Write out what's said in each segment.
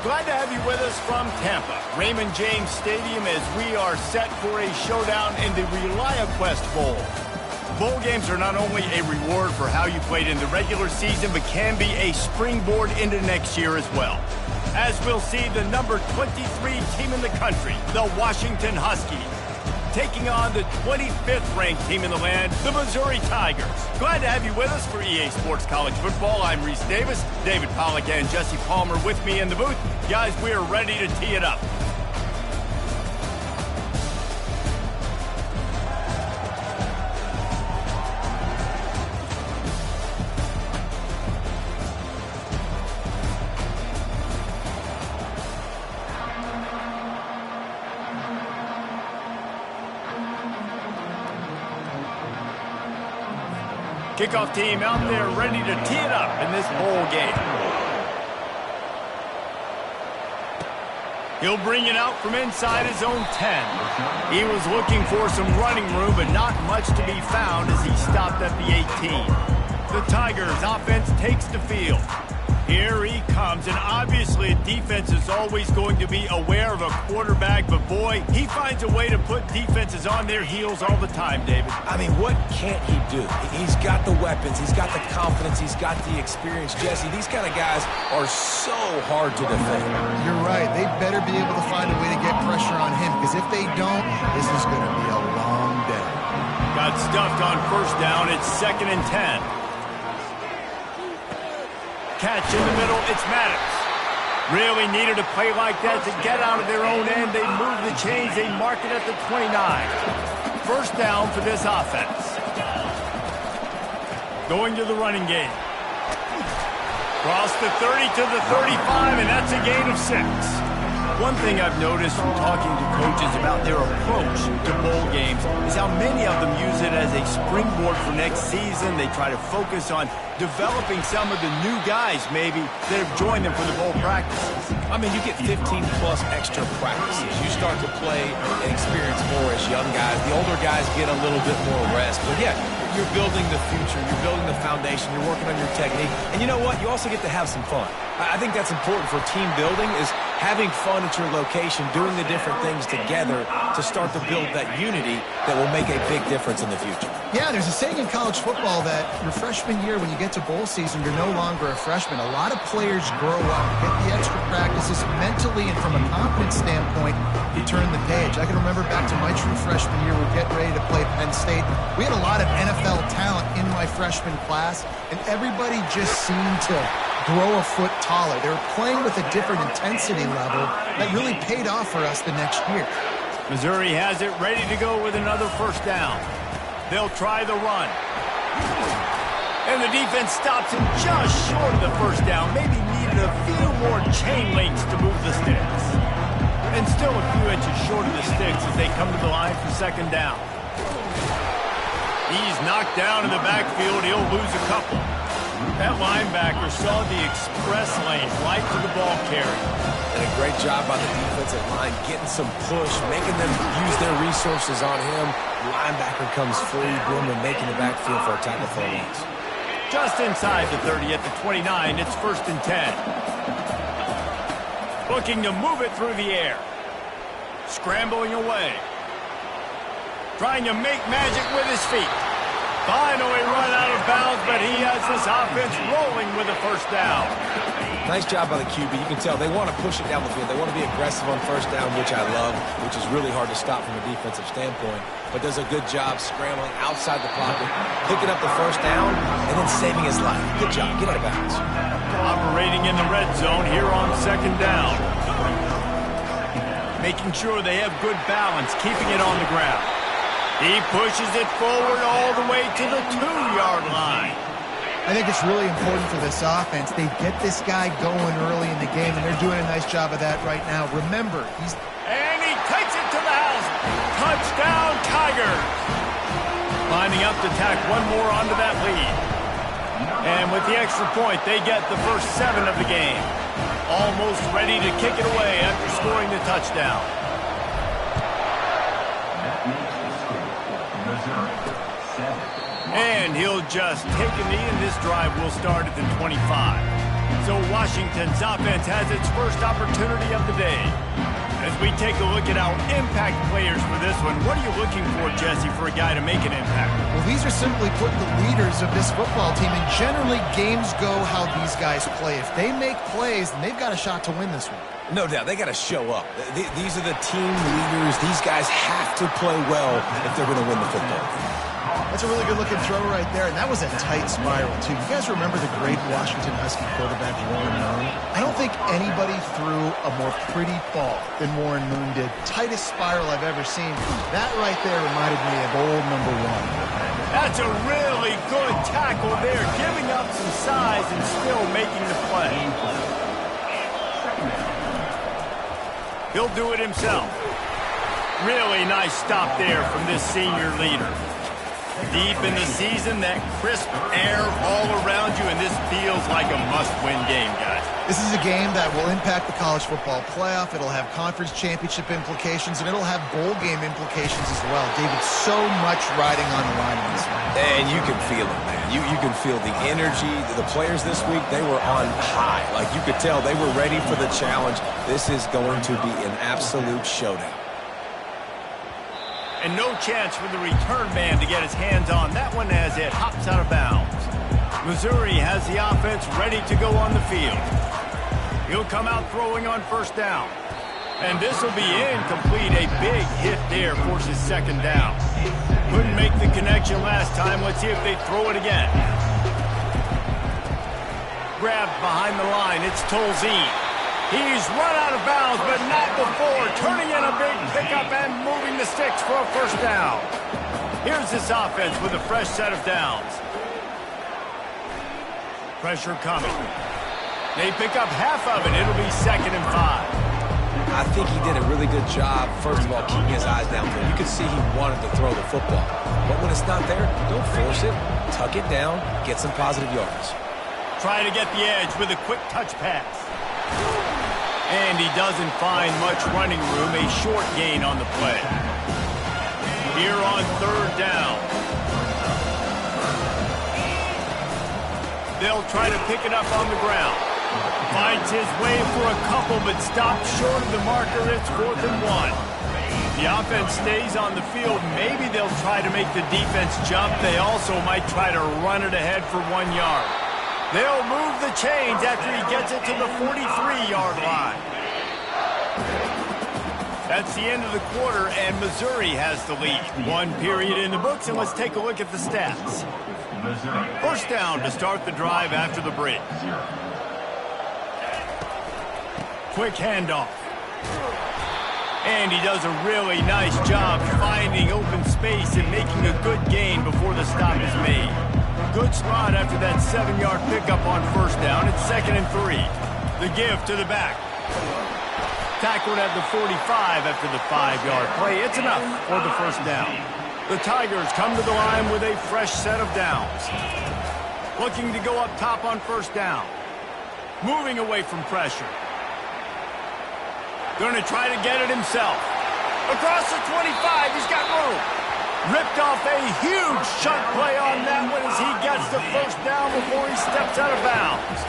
Glad to have you with us from Tampa, Raymond James Stadium, as we are set for a showdown in the ReliaQuest Bowl. Bowl games are not only a reward for how you played in the regular season, but can be a springboard into next year as well. As we'll see the number 23 team in the country, the Washington Huskies, taking on the 25th ranked team in the land, the Missouri Tigers. Glad to have you with us for EA Sports College Football. I'm Reese Davis, David Pollack and Jesse Palmer with me in the booth. Guys, we are ready to tee it up. Kickoff team out there ready to tee it up in this bowl game. He'll bring it out from inside his own 10. He was looking for some running room, but not much to be found as he stopped at the 18. The Tigers offense takes the field. Here he comes, and obviously defense is always going to be aware of a quarterback, but boy, he finds a way to put defenses on their heels all the time, David. I mean, what can't he do? He's got the weapons, he's got the confidence, he's got the experience. Jesse, these kind of guys are so hard to defend. You're right. They better be able to find a way to get pressure on him, because if they don't, this is going to be a long day. Got stuffed on first down. It's 2nd and 10. Catch in the middle, it's Maddox. Really needed a play like that to get out of their own end. They move the chains, they mark it at the 29. First down for this offense. Going to the running game. Cross the 30 to the 35, and that's a gain of 6. One thing I've noticed from talking to coaches about their approach to bowl games is how many of them use it as a springboard for next season. They try to focus on developing some of the new guys, maybe, that have joined them for the bowl practices. I mean, you get 15-plus extra practices. You start to play and experience more as young guys. The older guys get a little bit more rest. But, yeah, you're building the future. You're building the foundation. You're working on your technique. And you know what? You also get to have some fun. I think that's important for team building, is having fun at your location, doing the different things together to start to build that unity that will make a big difference in the future. Yeah, there's a saying in college football that your freshman year, when you get to bowl season, you're no longer a freshman. A lot of players grow up, get the extra practices mentally, and from a confidence standpoint, you turn the page. I can remember back to my true freshman year, we're getting ready to play Penn State. We had a lot of NFL talent in my freshman class, and everybody just seemed to grow a foot taller. They were playing with a different intensity level that really paid off for us the next year. Missouri has it ready to go with another first down. They'll try the run. And the defense stops him just short of the first down. Maybe needed a few more chain links to move the sticks. And still a few inches short of the sticks as they come to the line for 2nd down. He's knocked down in the backfield. He'll lose a couple. That linebacker saw the express lane right to the ball carrier. And a great job by the defensive line, getting some push, making them use their resources on him. Linebacker comes free, boom, and making the backfield for a tackle for a loss. Just inside the 30 at the 29, it's 1st and 10. Looking to move it through the air. Scrambling away. Trying to make magic with his feet. Finally run out of bounds, but he has this offense rolling with a first down. Nice job by the QB. You can tell they want to push it down the field. They want to be aggressive on first down, which I love, which is really hard to stop from a defensive standpoint. But does a good job scrambling outside the pocket, picking up the first down, and then saving his life. Good job. Get out of bounds. Operating in the red zone here on 2nd down. Making sure they have good balance, keeping it on the ground. He pushes it forward all the way to the 2-yard line. I think it's really important for this offense. They get this guy going early in the game, and they're doing a nice job of that right now. Remember, And he takes it to the house. Touchdown, Tigers. Lining up to tack one more onto that lead. And with the extra point, they get the first 7 of the game. Almost ready to kick it away after scoring the touchdown. And he'll just take a knee, and this drive will start at the 25. So Washington's offense has its first opportunity of the day. As we take a look at our impact players for this one, what are you looking for, Jesse, for a guy to make an impact? Well, these are simply put the leaders of this football team, and generally games go how these guys play. If they make plays, then they've got a shot to win this one. No doubt, they got to show up. These are the team leaders. These guys have to play well if they're going to win the football. That's a really good-looking throw right there, and that was a tight spiral, too. You guys remember the great Washington Husky quarterback, Warren Moon? I don't think anybody threw a more pretty ball than Warren Moon did. Tightest spiral I've ever seen. That right there reminded me of old number 1. That's a really good tackle there, giving up some size and still making the play. He'll do it himself. Really nice stop there from this senior leader. Deep in the season, that crisp air all around you, and this feels like a must-win game, guys. This is a game that will impact the college football playoff. It'll have conference championship implications, and it'll have bowl game implications as well. David, so much riding on the line in this one. And you can feel it, man. You can feel the energy. The players this week, they were on high. Like, you could tell they were ready for the challenge. This is going to be an absolute showdown. And no chance for the return man to get his hands on that one as it hops out of bounds. Missouri has the offense ready to go on the field. He'll come out throwing on first down. And this will be incomplete. A big hit there forces second down. Couldn't make the connection last time. Let's see if they throw it again. Grabbed behind the line. It's Tolzien. He's run out of bounds, but not before. Turning in a big pickup and moving the sticks for a first down. Here's this offense with a fresh set of downs. Pressure coming. They pick up half of it. It'll be 2nd and 5. I think he did a really good job, first of all, keeping his eyes downfield. You could see he wanted to throw the football. But when it's not there, don't force it. Tuck it down. Get some positive yards. Try to get the edge with a quick touch pass. And he doesn't find much running room, a short gain on the play. Here on 3rd down. They'll try to pick it up on the ground. Finds his way for a couple, but stops short of the marker. It's 4th and 1. The offense stays on the field. Maybe they'll try to make the defense jump. They also might try to run it ahead for 1 yard. They'll move the chains after he gets it to the 43-yard line. That's the end of the quarter, and Missouri has the lead. 1 period in the books, and let's take a look at the stats. First down to start the drive after the break. Quick handoff. And he does a really nice job finding open space and making a good gain before the stop is made. Good spot after that 7-yard pickup on first down. It's 2nd and 3. The give to the back. Tackled at the 45 after the 5-yard play. It's enough for the first down. The Tigers come to the line with a fresh set of downs. Looking to go up top on first down. Moving away from pressure. Going to try to get it himself. Across the 25, he's got room. Ripped off a huge chunk play on that one as he gets the first down before he steps out of bounds.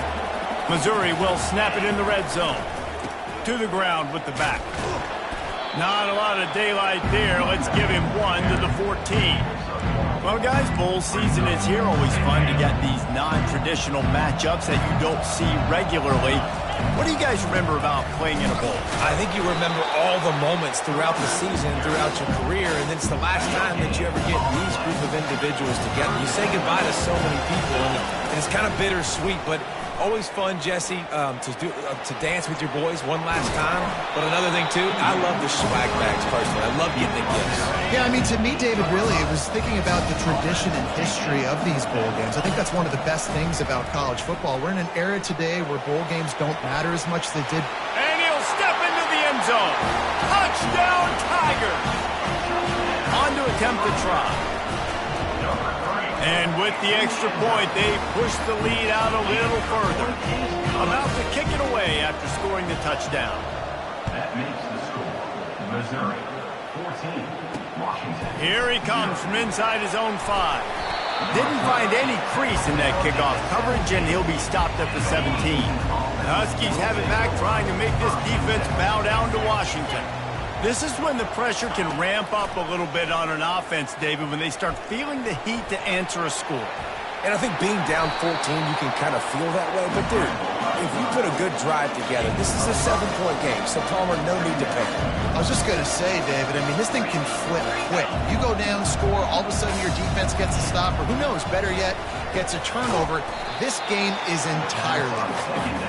Missouri will snap it in the red zone. To the ground with the back. Not a lot of daylight there. Let's give him 1 to the 14. Well, guys, bowl season is here. Always fun to get these non-traditional matchups that you don't see regularly. What do you guys remember about playing in a bowl? I think you remember all the moments throughout the season, throughout your career, and it's the last time that you ever get these group of individuals together. You say goodbye to so many people, and it's kind of bittersweet, but always fun, Jesse, to dance with your boys one last time. But another thing, too, I love the swag bags personally. I love getting the gifts. Yeah, I mean, to me, David, really, it was thinking about the tradition and history of these bowl games. I think that's one of the best things about college football. We're in an era today where bowl games don't matter as much as they did. And he'll step into the end zone. Touchdown, Tigers! On to attempt the try. And with the extra point, they push the lead out a little further. About to kick it away after scoring the touchdown. That makes the score. Missouri, 14, Washington. Here he comes from inside his own 5. Didn't find any crease in that kickoff coverage, and he'll be stopped at the 17. The Huskies have it back, trying to make this defense bow down to Washington. This is when the pressure can ramp up a little bit on an offense, David, when they start feeling the heat to answer a score. And I think being down 14, you can kind of feel that way. But, dude, if you put a good drive together, this is a 7-point game, so Palmer, no need to panic. I was just going to say, David, I mean, this thing can flip quick. You go down, score, all of a sudden your defense gets a stop, or who knows, better yet, gets a turnover. This game is entirely different.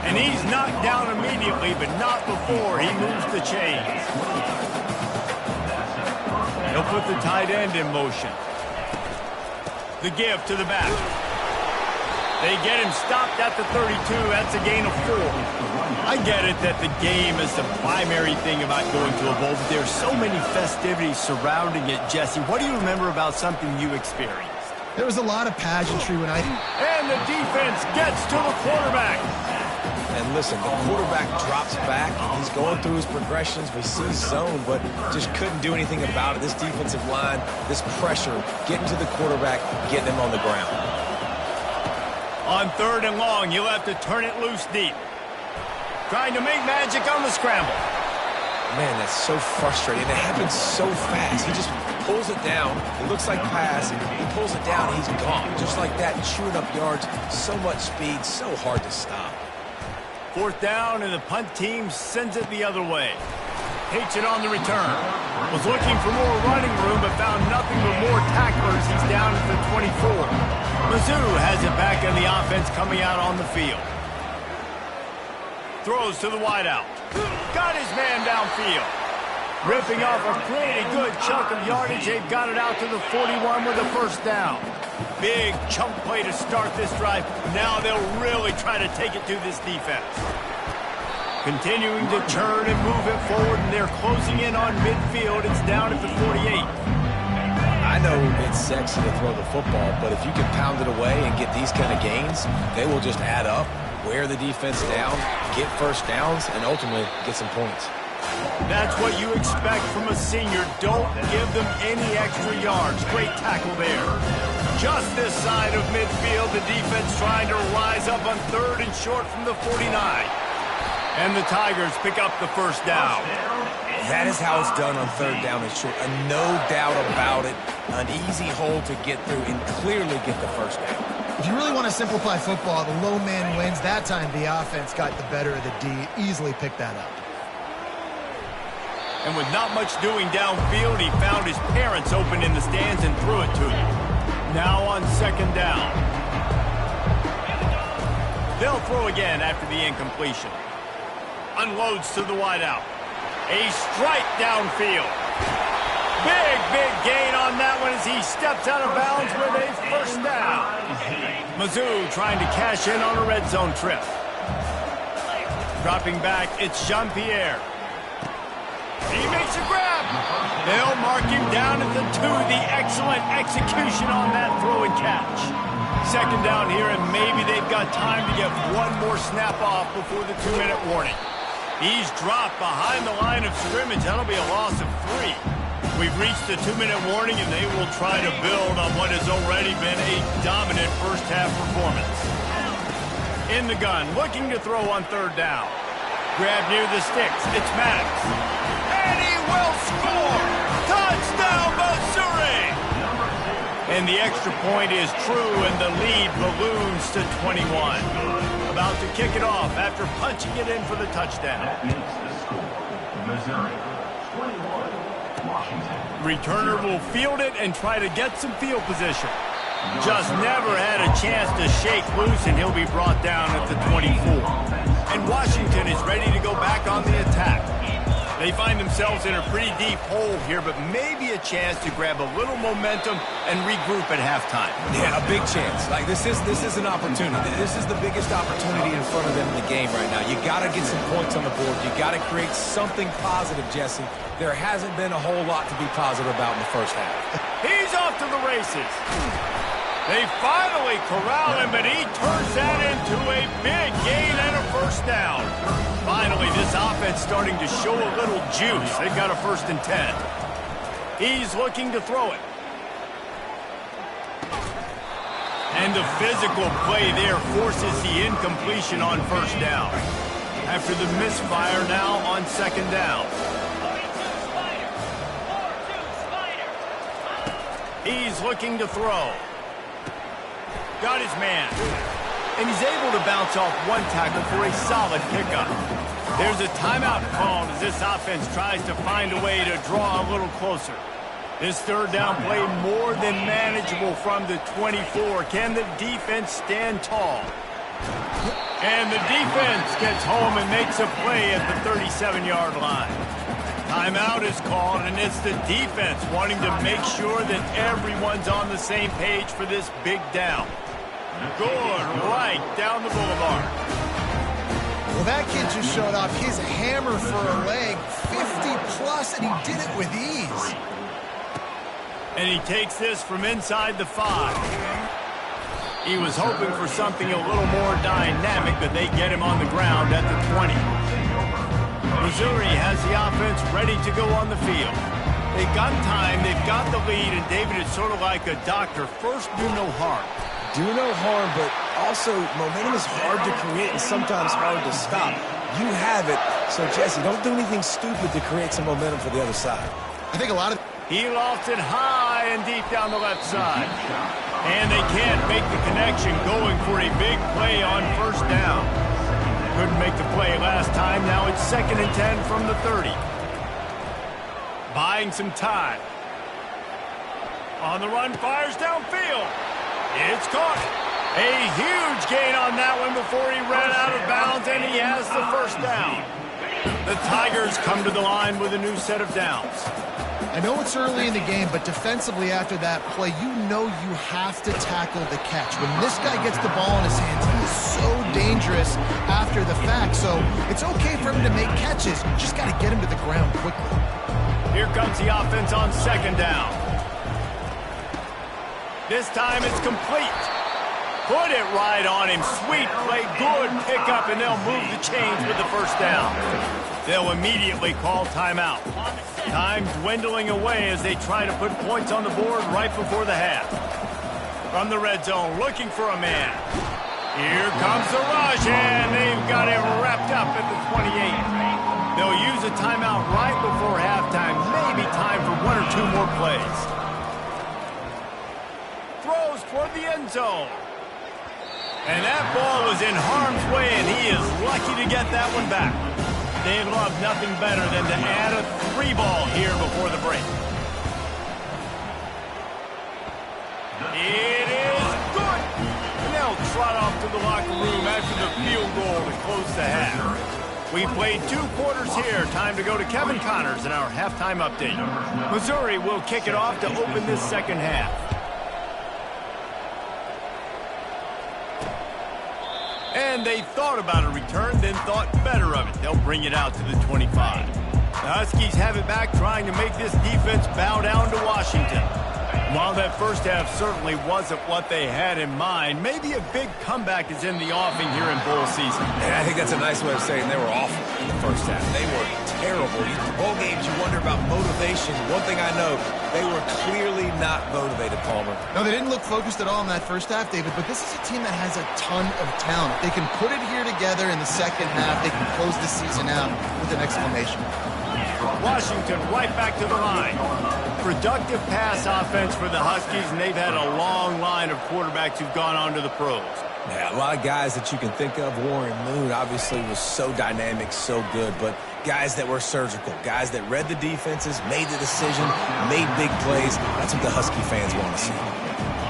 And he's knocked down immediately, but not before he moves the chains. He'll put the tight end in motion. The give to the back. They get him stopped at the 32. That's a gain of 4. I get it that the game is the primary thing about going to a bowl, but there's so many festivities surrounding it, Jesse. What do you remember about something you experienced? There was a lot of pageantry when And the defense gets to the quarterback. And listen, the quarterback drops back. He's going through his progressions. We see zone, but just couldn't do anything about it. This defensive line, this pressure, getting to the quarterback, getting him on the ground. On 3rd and long, you'll have to turn it loose deep. Trying to make magic on the scramble. Man, that's so frustrating. It happens so fast. He just pulls it down. It looks like pass. He pulls it down, and he's gone. Just like that, chewing up yards. So much speed, so hard to stop. 4th down, and the punt team sends it the other way. Hates it on the return. Was looking for more running room, but found nothing but more tacklers. He's down at the 24. Mizzou has it back in the offense coming out on the field. Throws to the wideout. Got his man downfield. Ripping off a pretty good chunk of yardage. They've got it out to the 41 with a 1st down. Big chunk play to start this drive. Now they'll really try to take it to this defense. Continuing to turn and move it forward, and they're closing in on midfield. It's down at the 48. I know it's sexy to throw the football, but if you can pound it away and get these kind of gains, they will just add up, wear the defense down, get 1st downs, and ultimately get some points. That's what you expect from a senior. Don't give them any extra yards. Great tackle there. Just this side of midfield, the defense trying to rise up on 3rd and short from the 49. And the Tigers pick up the 1st down. That is how it's done on 3rd down and short. No doubt about it. An easy hole to get through and clearly get the 1st down. If you really want to simplify football, the low man wins. That time the offense got the better of the D. Easily picked that up. And with not much doing downfield, he found his parents open in the stands and threw it to them. Now on 2nd down. They'll throw again after the incompletion. Unloads to the wideout. A strike downfield. Big gain on that one as he steps out of bounds with a 1st down. Mizzou trying to cash in on a red zone trip. Dropping back, it's Jean-Pierre. He makes a grab. They'll mark him down at the 2. The excellent execution on that throw and catch. 2nd down here, and maybe they've got time to get one more snap off before the 2-minute warning. He's dropped behind the line of scrimmage. That'll be a loss of 3. We've reached the 2-minute warning, and they will try to build on what has already been a dominant first-half performance. In the gun, looking to throw on 3rd down. Grab near the sticks. It's Maddox. And he will score! Touchdown, Missouri! And the extra point is true, and the lead balloons to 21. About to kick it off after punching it in for the touchdown. That makes the score. Missouri, 21, Washington. Returner will field it and try to get some field position. Just never had a chance to shake loose, and he'll be brought down at the 24. And Washington is ready to go back on the attack. They find themselves in a pretty deep hole here, but maybe a chance to grab a little momentum and regroup at halftime. Yeah, a big chance. Like, this is an opportunity. This is the biggest opportunity in front of them in the game right now. You got to get some points on the board. You got to create something positive, Jesse. There hasn't been a whole lot to be positive about in the 1st half. He's off to the races. They finally corral him, but he turns that into a big gain and a 1st down. Finally, this offense starting to show a little juice. They've got a 1st and 10. He's looking to throw it. And the physical play there forces the incompletion on first down. After the misfire now on second down. He's looking to throw. Got his man. And he's able to bounce off one tackle for a solid pickup. There's a timeout called as this offense tries to find a way to draw a little closer. This third down play more than manageable from the 24. Can the defense stand tall? And the defense gets home and makes a play at the 37-yard line. Timeout is called, and it's the defense wanting to make sure that everyone's on the same page for this big down. Good right down the boulevard. Well, that kid just showed off his hammer for a leg, 50-plus, and he did it with ease. And he takes this from inside the 5. He was hoping for something a little more dynamic, but they get him on the ground at the 20. Missouri has the offense ready to go on the field. They've got time, they've got the lead, and David is sort of like a doctor. First, do no harm. Do no harm, but also momentum is hard to create and sometimes hard to stop. You have it, so Jesse, don't do anything stupid to create some momentum for the other side. I think a lot of... He lofted high and deep down the left side. And they can't make the connection, going for a big play on first down. Couldn't make the play last time. Now it's 2nd and 10 from the 30. Buying some time. On the run, fires downfield. It's caught. A huge gain on that one before he ran out of bounds, and he has the first down. The Tigers come to the line with a new set of downs. I know it's early in the game, but defensively after that play, you know you have to tackle the catch. When this guy gets the ball in his hands, he is so dangerous after the fact. So it's okay for him to make catches. You just got to get him to the ground quickly. Here comes the offense on second down. This time it's complete. Put it right on him. Sweet play, good pickup, and they'll move the chains with the first down. They'll immediately call timeout. Time dwindling away as they try to put points on the board right before the half. From the red zone, looking for a man. Here comes the rush, and they've got it wrapped up at the 28. They'll use a timeout right before halftime. Maybe time for 1 or 2 more plays. Throws toward the end zone. And that ball was in harm's way, and he is lucky to get that one back. They'd love nothing better than to add a 3 ball here before the break. It is good. And they'll trot off to the locker room after the field goal to close the half. We played 2 quarters here. Time to go to Kevin Connors in our halftime update. Missouri will kick it off to open this second half. And they thought about a return, then thought better of it. They'll bring it out to the 25. The Huskies have it back, trying to make this defense bow down to Washington. While that first half certainly wasn't what they had in mind, maybe a big comeback is in the offing here in bowl season. And I think that's a nice way of saying they were awful in the first half. They were terrible. Bowl games, you wonder about motivation. One thing I know, they were clearly not motivated, Palmer. No, they didn't look focused at all in that first half, David, but this is a team that has a ton of talent. They can put it here together in the second half. They can close the season out with an exclamation. Washington right back to the line. Productive pass offense for the Huskies, and they've had a long line of quarterbacks who've gone on to the pros. Yeah, a lot of guys that you can think of. Warren Moon obviously was so dynamic, so good, but guys that were surgical, guys that read the defenses, made the decision, made big plays. That's what the Husky fans want to see.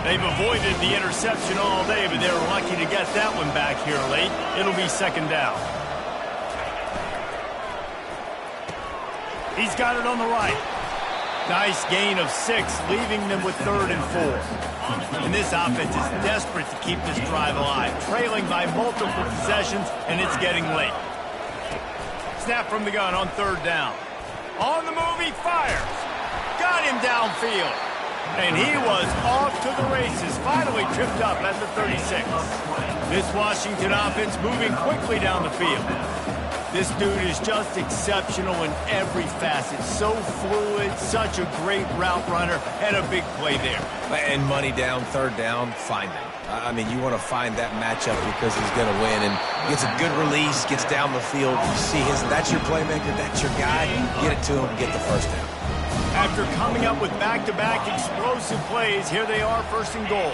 They've avoided the interception all day, but they're lucky to get that one back here late. It'll be second down. He's got it on the right. Nice gain of 6, leaving them with 3rd and 4. And this offense is desperate to keep this drive alive, trailing by multiple possessions, and it's getting late. Snap from the gun on 3rd down. On the move, he fires. Got him downfield. And he was off to the races, finally tripped up at the 36. This Washington offense moving quickly down the field. This dude is just exceptional in every facet. So fluid, such a great route runner, and a big play there. And money down, 3rd down, find them. I mean, you want to find that matchup because he's going to win. And gets a good release, gets down the field. You see that's your playmaker, that's your guy. Get it to him, get the first down. After coming up with back-to-back explosive plays, here they are, first and goal.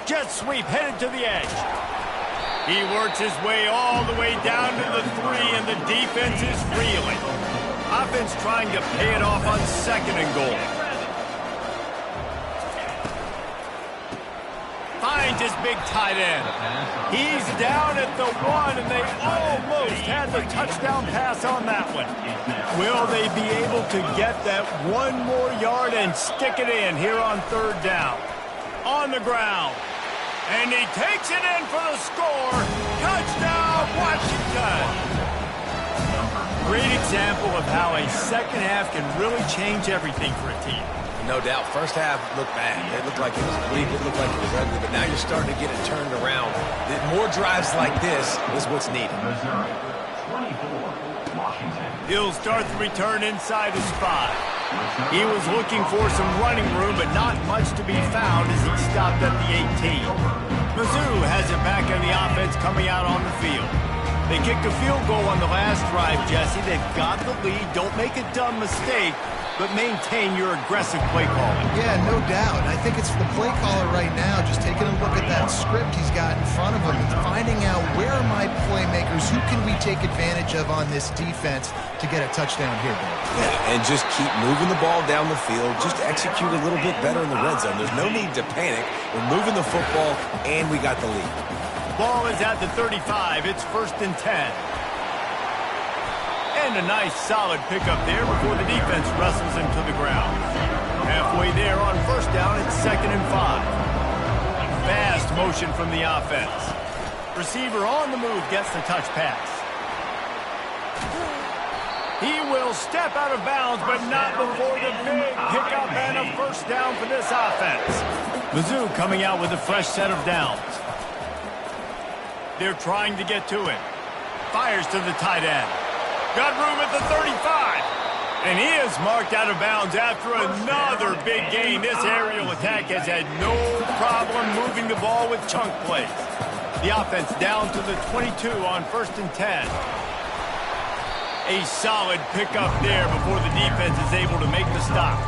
Jet sweep headed to the edge. He works his way all the way down to the 3, and the defense is reeling. Offense trying to pay it off on second and goal. Finds his big tight end. He's down at the 1, and they almost had the touchdown pass on that one. Will they be able to get that 1 more yard and stick it in here on third down? On the ground. And he takes it in for the score. Touchdown, Washington. Great example of how a second half can really change everything for a team. No doubt. First half looked bad. It looked like it was bleak. It looked like it was ugly. But now you're starting to get it turned around. More drives like this is what's needed. Missouri, 24, Washington. He'll start the return inside his 5. He was looking for some running room, but not much to be found as he stopped at the 18. Mizzou has it back on the offense coming out on the field. They kicked a field goal on the last drive, Jesse. They've got the lead. Don't make a dumb mistake, but maintain your aggressive play calling. Yeah, no doubt. I think it's the play caller right now just taking a look at that script he's got in front of him and finding out where are my playmakers, who can we take advantage of on this defense to get a touchdown here, Bill. Yeah, and just keep moving the ball down the field. Just execute a little bit better in the red zone. There's no need to panic. We're moving the football, and we got the lead. Ball is at the 35. It's first and 10. And a nice solid pickup there before the defense wrestles him to the ground. Halfway there on first down, it's second and 5. Fast motion from the offense. Receiver on the move gets the touch pass. He will step out of bounds, but not before the big pickup and a first down for this offense. Mizzou coming out with a fresh set of downs. They're trying to get to him. Fires to the tight end. Got room at the 35. And he is marked out of bounds after another big gain. This aerial attack has had no problem moving the ball with chunk plays. The offense down to the 22 on first and 10. A solid pickup there before the defense is able to make the stop.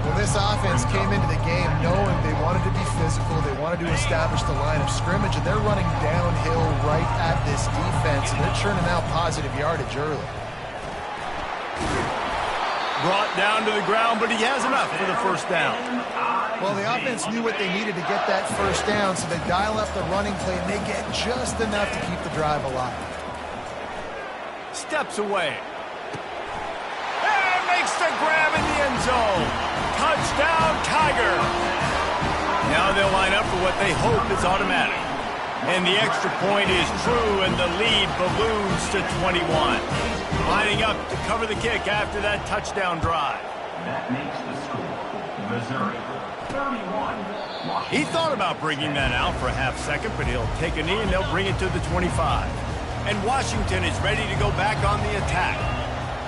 Well, this offense came into the game knowing they wanted to be physical, they wanted to establish the line of scrimmage, and they're running downhill right at this defense, and they're churning out positive yardage early. Brought down to the ground, but he has enough for the first down. Well, the offense knew what they needed to get that first down, so they dial up the running play, and they get just enough to keep the drive alive. Steps away. And makes the grab in the end zone. Touchdown, Tiger. Now they'll line up for what they hope is automatic. And the extra point is true, and the lead balloons to 21. Lining up to cover the kick after that touchdown drive. That makes the score. Missouri, 31, Washington. He thought about bringing that out for a half second, but he'll take a knee and they'll bring it to the 25. And Washington is ready to go back on the attack.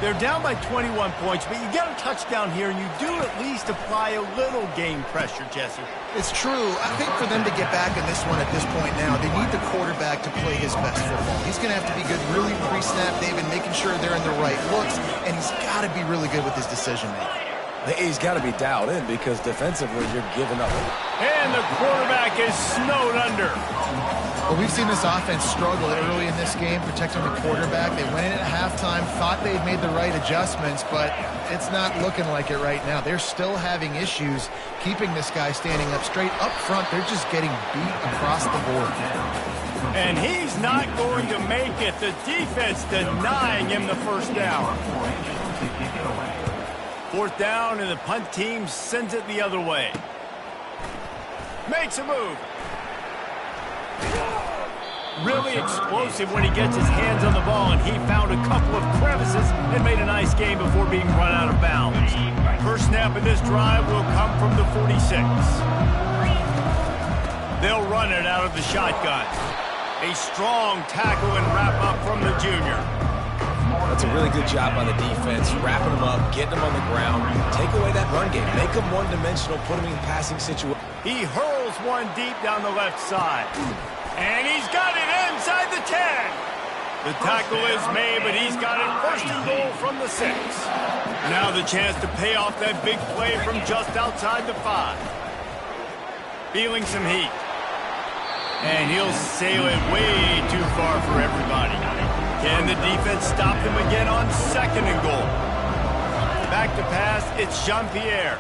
They're down by 21 points, but you get a touchdown here, and you do at least apply a little game pressure, Jesse. It's true. I think for them to get back in this one at this point now, they need the quarterback to play his best football. He's going to have to be good really pre-snap, David, making sure they're in the right looks, and he's got to be really good with his decision-making. He's got to be dialed in because defensively you're giving up. And the quarterback is snowed under. Well, we've seen this offense struggle early in this game, protecting the quarterback. They went in at halftime, thought they'd made the right adjustments, but it's not looking like it right now. They're still having issues keeping this guy standing up straight. Up front, they're just getting beat across the board. And he's not going to make it. The defense denying him the first down. Fourth down, and the punt team sends it the other way. Makes a move. Really explosive when he gets his hands on the ball, and he found a couple of crevices and made a nice game before being run out of bounds. First snap of this drive will come from the 46. They'll run it out of the shotgun. A strong tackle and wrap up from the junior. That's a really good job by the defense, wrapping them up, getting them on the ground, take away that run game, make them one-dimensional, put them in passing situations. He hurls one deep down the left side. And he's got it inside the 10. The tackle is made, but he's got it first and goal from the 6. Now the chance to pay off that big play from just outside the 5. Feeling some heat. And he'll sail it way too far for everybody. Can the defense stop him again on second and goal? Back to pass, it's Jean-Pierre.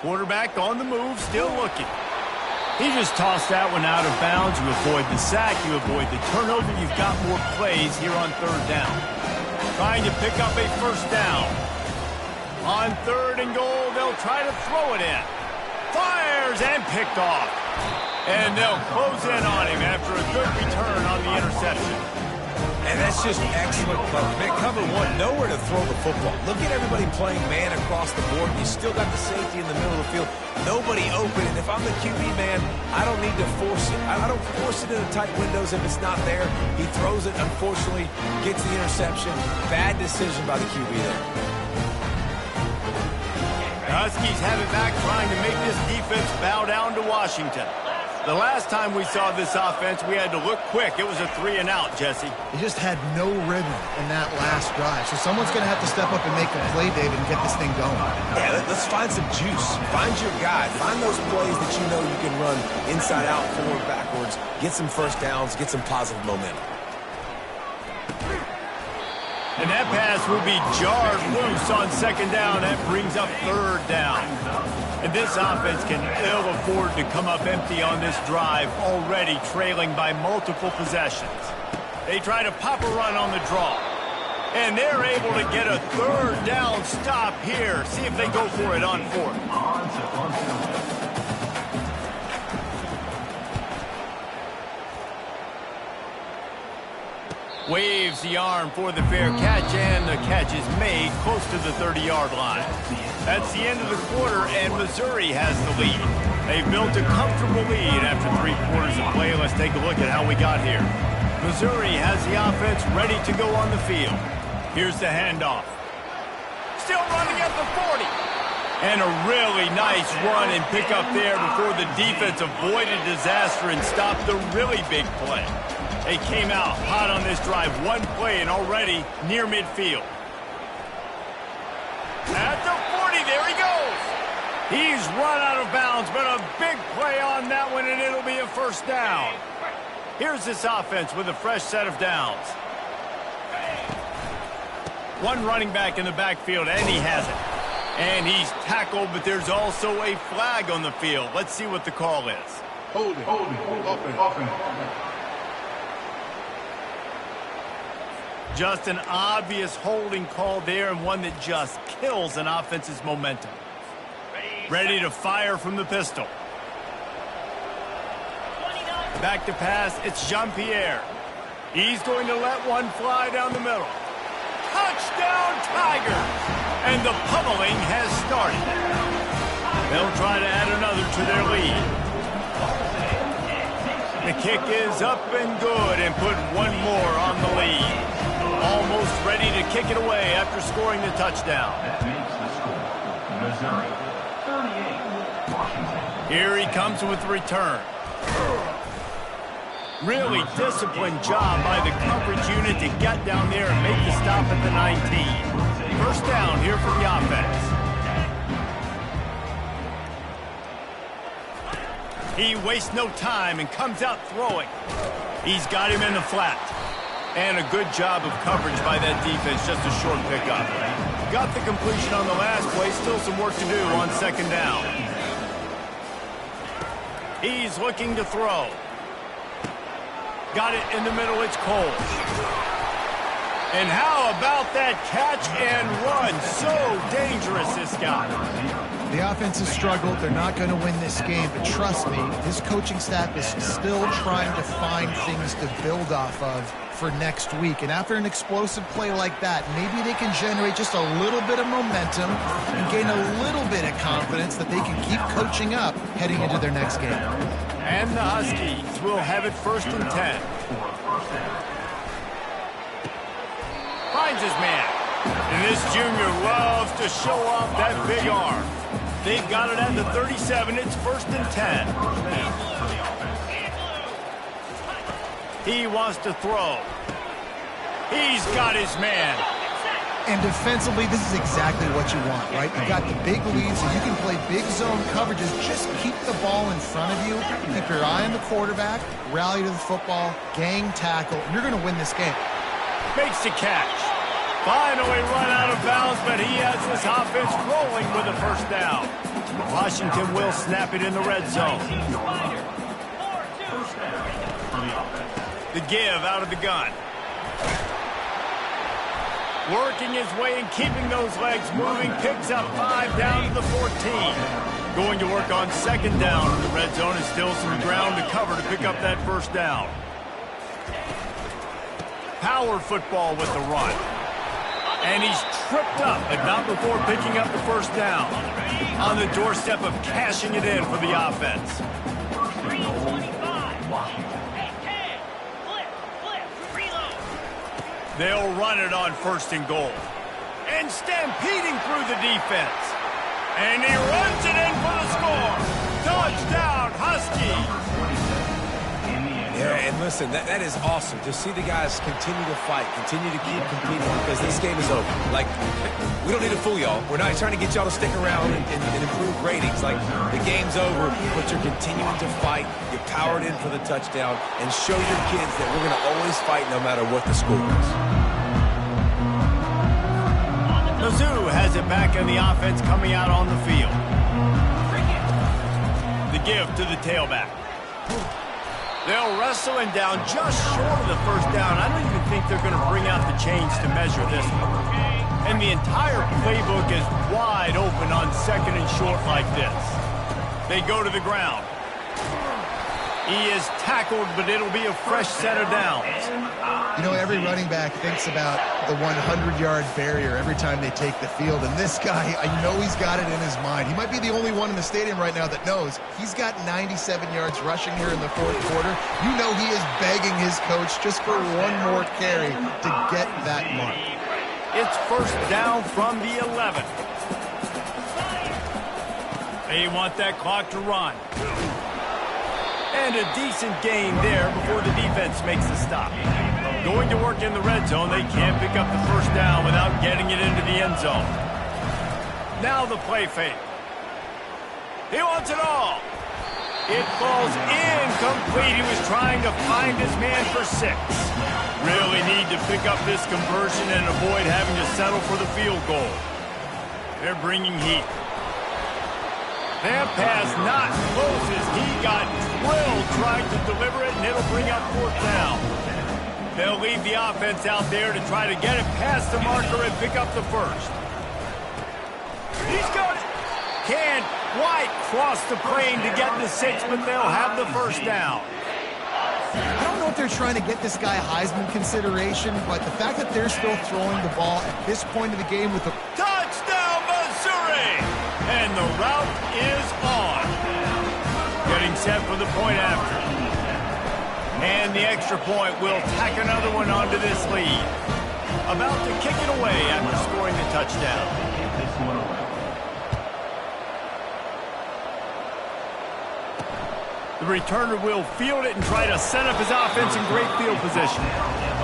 Quarterback on the move, still looking. He just tossed that one out of bounds. You avoid the sack, you avoid the turnover. You've got more plays here on third down. Trying to pick up a first down. On third and goal, they'll try to throw it in. Fires and picked off. And they'll close in on him after a good return on the interception. And that's just excellent coverage. Cover one, nowhere to throw the football. Look at everybody playing man across the board. You still got the safety in the middle of the field. Nobody open. And if I'm the QB man, I don't need to force it. I don't force it into tight windows if it's not there. He throws it, unfortunately, gets the interception. Bad decision by the QB there. The Huskies have it back, trying to make this defense bow down to Washington. The last time we saw this offense, we had to look quick. It was a 3-and-out, Jesse. He just had no rhythm in that last drive. So someone's going to have to step up and make a play, David, and get this thing going. Yeah, let's find some juice. Find your guy. Find those plays that you know you can run inside out, forward, backwards. Get some first downs. Get some positive momentum. And that pass will be jarred loose on second down. That brings up third down. And this offense can ill afford to come up empty on this drive, already trailing by multiple possessions. They try to pop a run on the draw. And they're able to get a third down stop here. See if they go for it on fourth. Waves the arm for the fair catch, and the catch is made close to the 30-yard line. That's the end of the quarter, and Missouri has the lead. They've built a comfortable lead after 3 quarters of play. Let's take a look at how we got here. Missouri has the offense ready to go on the field. Here's the handoff. Still running at the 40. And a really nice run and pick up there before the defense avoided disaster and stopped the really big play. They came out hot on this drive. One play and already near midfield. At the 40, there he goes. He's run out of bounds, but a big play on that one, and it'll be a first down. Here's this offense with a fresh set of downs. One running back in the backfield, and he has it. And he's tackled, but there's also a flag on the field. Let's see what the call is. Holding. Offense. Just an obvious holding call there, and one that just kills an offense's momentum. Ready to fire from the pistol. Back to pass, it's Jean-Pierre. He's going to let one fly down the middle. Touchdown, Tigers! And the pummeling has started. They'll try to add another to their lead. The kick is up and good, and put one more on the lead. Almost ready to kick it away after scoring the touchdown. That makes the score. Missouri 38, Washington. Here he comes with the return. Really disciplined job by the coverage unit to get down there and make the stop at the 19. First down here for the offense. He wastes no time and comes out throwing. He's got him in the flat. And a good job of coverage by that defense, just a short pickup. Got the completion on the last play, still some work to do on second down. He's looking to throw. Got it in the middle, it's Cole. And how about that catch and run? So dangerous, this guy. The offense has struggled. They're not going to win this game, but trust me, this coaching staff is still trying to find things to build off of for next week. And after an explosive play like that, maybe they can generate just a little bit of momentum and gain a little bit of confidence that they can keep coaching up heading into their next game. And the Huskies will have it 1st and 10. Finds his man. And this junior loves to show off that big arm. They've got it at the 37. It's 1st and 10. He wants to throw. He's got his man. And defensively, this is exactly what you want, right? You got the big leads, and you can play big zone coverages. Just keep the ball in front of you. Keep your eye on the quarterback. Rally to the football. Gang tackle. And you're going to win this game. Makes the catch. Finally run out of bounds, but he has this offense rolling with a 1st down. Washington will snap it in the red zone. The give out of the gun. Working his way and keeping those legs moving. Picks up 5 down to the 14. Going to work on 2nd down. The red zone is still some ground to cover to pick up that 1st down. Power football with the run. And he's tripped up, but not before picking up the 1st down. On the doorstep of cashing it in for the offense. They'll run it on 1st and goal. And stampeding through the defense. And he runs it in for the score. Touchdown, Husky. Yeah, and listen, that is awesome to see the guys continue to fight, continue to keep competing, because this game is over. Like, we don't need to fool y'all. We're not trying to get y'all to stick around and improve ratings. Like, the game's over, but you're continuing to fight. You powered in for the touchdown, and show your kids that we're going to always fight no matter what the score is. Mizzou has it back in the offense coming out on the field. The give to the tailback. They'll wrestle him down just short of the 1st down. I don't even think they're going to bring out the chains to measure this one. And the entire playbook is wide open on 2nd and short like this. They go to the ground. He is tackled, but it'll be a fresh set of downs. You know, every running back thinks about the 100-yard barrier every time they take the field. And this guy, I know he's got it in his mind. He might be the only one in the stadium right now that knows he's got 97 yards rushing here in the 4th quarter. You know he is begging his coach just for one more carry to get that mark. It's 1st down from the 11. They want that clock to run. And a decent gain there before the defense makes the stop. Going to work in the red zone. They can't pick up the 1st down without getting it into the end zone. Now the play fake. He wants it all. It falls incomplete. He was trying to find his man for 6. Really need to pick up this conversion and avoid having to settle for the field goal. They're bringing heat. That pass not close as he got drilled trying to deliver it, and it'll bring up 4th down. They'll leave the offense out there to try to get it past the marker and pick up the 1st. He's got it. Can White cross the plane to get the 6, but they'll have the 1st down. I don't know if they're trying to get this guy Heisman consideration, but the fact that they're still throwing the ball at this point of the game with the touchdown, Missouri! And the route is on. Getting set for the point after. And the extra point will tack another one onto this lead. About to kick it away after scoring the touchdown. The returner will field it and try to set up his offense in great field position.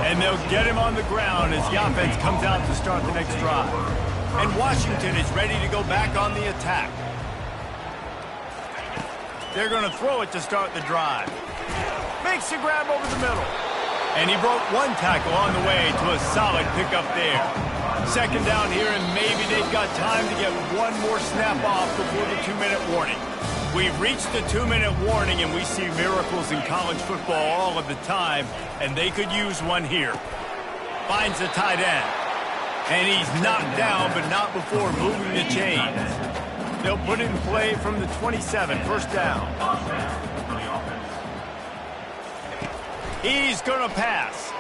And they'll get him on the ground as the offense comes out to start the next drive. And Washington is ready to go back on the attack. They're going to throw it to start the drive. Makes the grab over the middle. And he broke one tackle on the way to a solid pickup there. 2nd down here, and maybe they've got time to get one more snap off before the 2-minute warning. We've reached the 2-minute warning, and we see miracles in college football all of the time, and they could use one here. Finds the tight end. And he's knocked down, but not before moving the chains. They'll put it in play from the 27, 1st down. He's going to pass.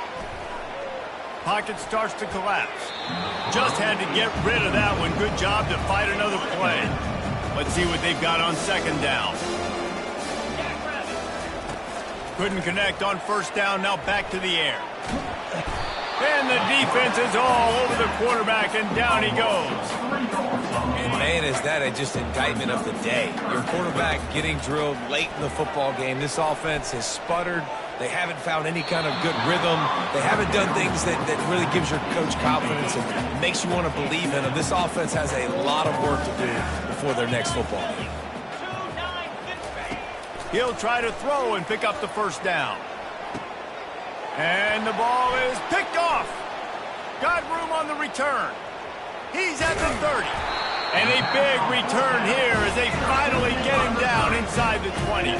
Pocket starts to collapse. Just had to get rid of that one. Good job to fight another play. Let's see what they've got on 2nd down. Couldn't connect on 1st down, now back to the air. And the defense is all over the quarterback, and down he goes. And man, is that just indictment of the day. Your quarterback getting drilled late in the football game. This offense has sputtered. They haven't found any kind of good rhythm. They haven't done things that really gives your coach confidence and makes you want to believe in them. This offense has a lot of work to do before their next football game. He'll try to throw and pick up the first down. And the ball is picked off. Got room on the return. He's at the 30. And a big return here as they finally get him down inside the 20.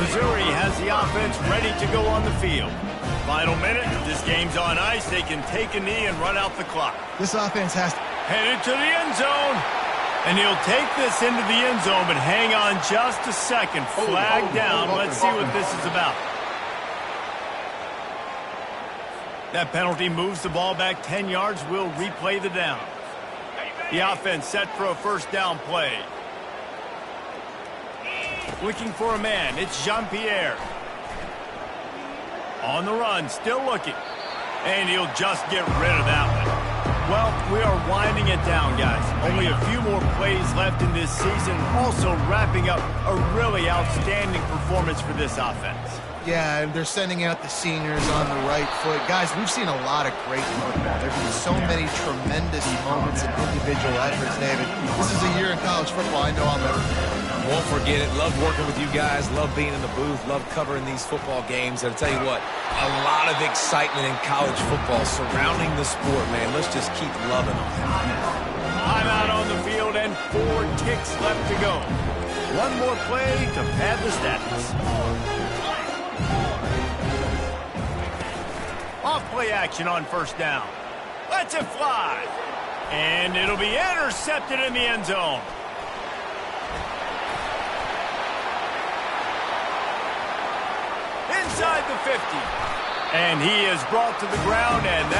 Missouri has the offense ready to go on the field. Final minute. This game's on ice. They can take a knee and run out the clock. This offense has to... Headed to the end zone. And he'll take this into the end zone, but hang on just a second. Flag down. Let's see what this is about. That penalty moves the ball back 10 yards. We'll replay the down. The offense set for a first down play. Looking for a man. It's Jean-Pierre. On the run, still looking. And he'll just get rid of that one. Well, we are winding it down, guys. Only a few more plays left in this season. Also wrapping up a really outstanding performance for this offense. Yeah, they're sending out the seniors on the right foot. Guys, we've seen a lot of great football. There have been so many tremendous moments and individual efforts, David. This is a year in college football I know I'll never forget. Won't forget it. Love working with you guys. Love being in the booth. Love covering these football games. And I'll tell you what, a lot of excitement in college football surrounding the sport, man. Let's just keep loving them. I'm out on the field and 4 ticks left to go. One more play to pad the stats. Off-play action on first down. Lets it fly. And it'll be intercepted in the end zone. Inside the 50. And he is brought to the ground, and